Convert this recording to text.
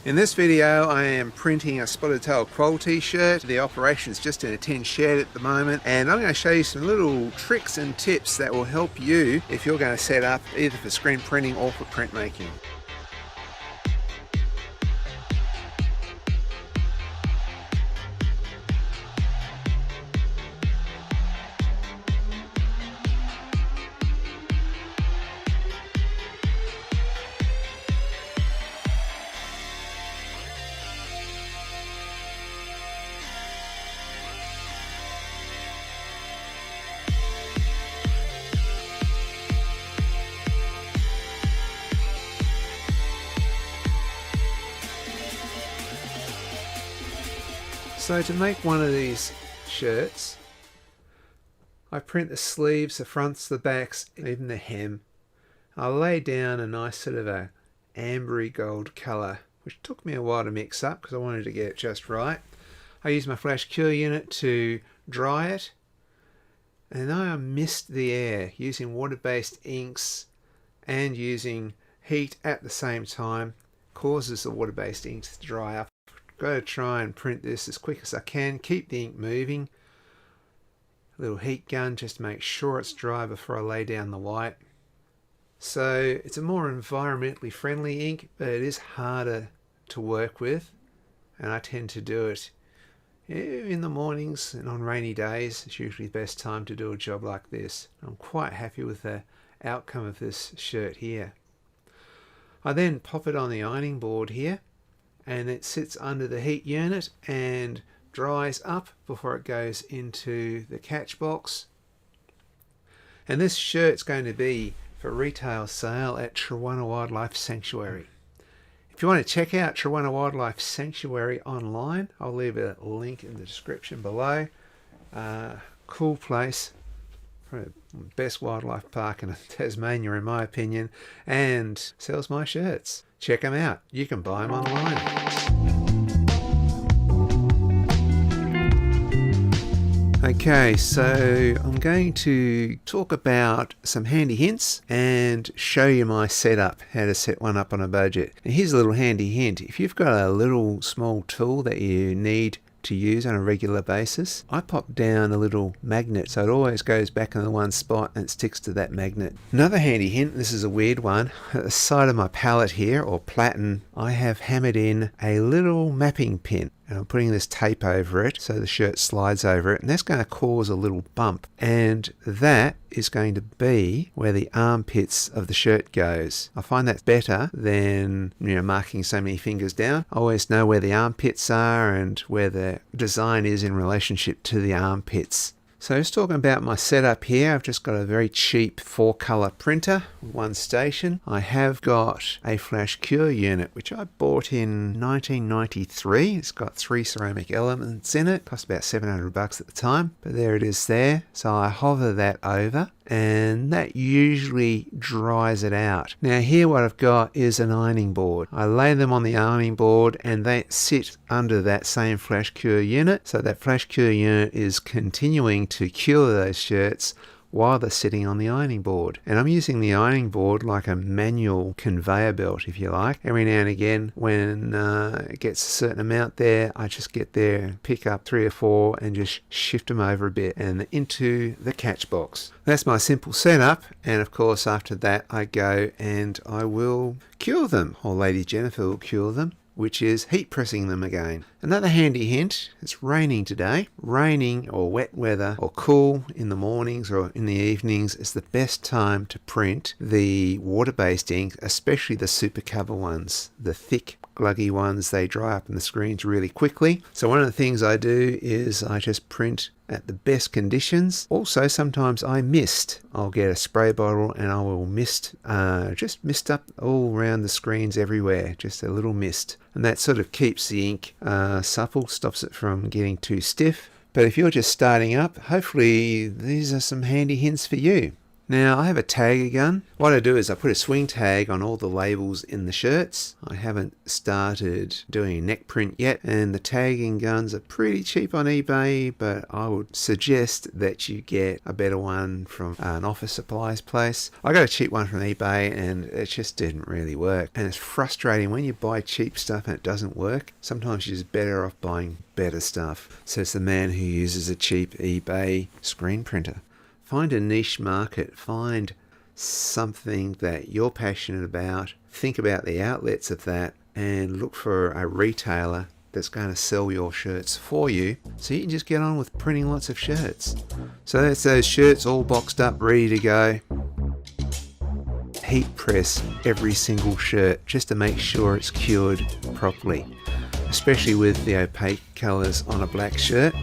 In this video I am printing a Spotted Tail Quoll t-shirt. The operation is just in a tin shed at the moment, and I'm going to show you some little tricks and tips that will help you if you're going to set up either for screen printing or for printmaking. So to make one of these shirts, I print the sleeves, the fronts, the backs, even the hem. I lay down a nice sort of a ambery gold colour, which took me a while to mix up because I wanted to get it just right. I used my flash cure unit to dry it, and I mist the air using water-based inks and using heat at the same time causes the water-based inks to dry up. Got to try and print this as quick as I can, keep the ink moving. A little heat gun just to make sure it's dry before I lay down the white. So it's a more environmentally friendly ink, but it is harder to work with, and I tend to do it in the mornings and on rainy days. It's usually the best time to do a job like this. I'm quite happy with the outcome of this shirt here. I then pop it on the ironing board here, and it sits under the heat unit and dries up before it goes into the catch box. And this shirt's going to be for retail sale at Truwana Wildlife Sanctuary. If you want to check out Truwana Wildlife Sanctuary online, I'll leave a link in the description below. Cool place, probably the best wildlife park in Tasmania in my opinion, and sells my shirts. Check them out. You can buy them online. Okay, so I'm going to talk about some handy hints and show you my setup, how to set one up on a budget. And here's a little handy hint. If you've got a little small tool that you need to use on a regular basis, I pop down a little magnet so it always goes back in the one spot and it sticks to that magnet. Another handy hint, this is a weird one, at the side of my palette here, or platen, I have hammered in a little mapping pin, and I'm putting this tape over it so the shirt slides over it, and that's going to cause a little bump, and that is going to be where the armpits of the shirt goes. I find that's better than marking so many fingers down. I always know where the armpits are and where the design is in relationship to the armpits. So just talking about my setup here, I've just got a very cheap 4-color printer, one station. I have got a flash cure unit, which I bought in 1993. It's got 3 ceramic elements in it. Cost about $700 at the time, but there it is there. So I hover that over, and that usually dries it out. Now here what I've got is an ironing board. I lay them on the ironing board and they sit under that same flash cure unit. So that flash cure unit is continuing to cure those shirts while they're sitting on the ironing board. And I'm using the ironing board like a manual conveyor belt, if you like. Every now and again, when it gets a certain amount there, I just get there, pick up 3 or 4 and just shift them over a bit and into the catch box. That's my simple setup, and of course after that I go and I will cure them, or Lady Jennifer will cure them, which is heat pressing them again. Another handy hint, it's raining today. Raining or wet weather or cool in the mornings or in the evenings is the best time to print the water-based ink, especially the super cover ones. The thick gluggy ones, they dry up in the screens really quickly. So one of the things I do is I just print at the best conditions. Also, sometimes I mist. I'll get a spray bottle and I will mist, just mist up all around the screens everywhere, just a little mist. And that sort of keeps the ink supple, stops it from getting too stiff. But if you're just starting up, hopefully these are some handy hints for you. Now I have a tagger gun. What I do is I put a swing tag on all the labels in the shirts. I haven't started doing neck print yet, and the tagging guns are pretty cheap on eBay, but I would suggest that you get a better one from an office supplies place. I got a cheap one from eBay and it just didn't really work. And it's frustrating when you buy cheap stuff and it doesn't work. Sometimes you're just better off buying better stuff. Says the man who uses a cheap eBay screen printer. Find a niche market, find something that you're passionate about, think about the outlets of that, and look for a retailer that's going to sell your shirts for you so you can just get on with printing lots of shirts. So that's those shirts all boxed up, ready to go. Heat press every single shirt just to make sure it's cured properly, especially with the opaque colours on a black shirt.